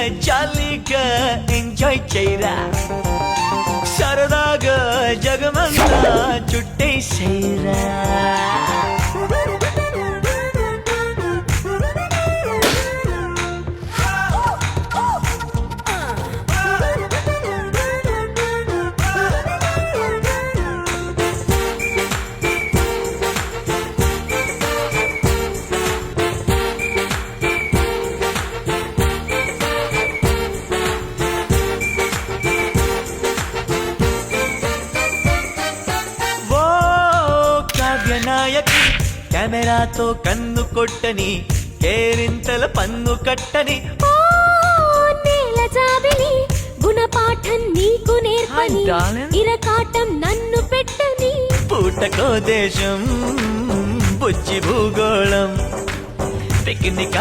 జాలీగా ఎంజాయ్ చేయరా సరదాగా జగమంతా చుట్టేసేరా నాయకి కెమెరాతో కన్ను కొట్టని కేరింతల పన్ను కట్టని నేల జాబిలి గుణపాఠం నీకు నేర్పని ఇరకాటం నన్ను పెట్టని పూటకో దేశం బుజ్జి భూగోళం పిక్నిక్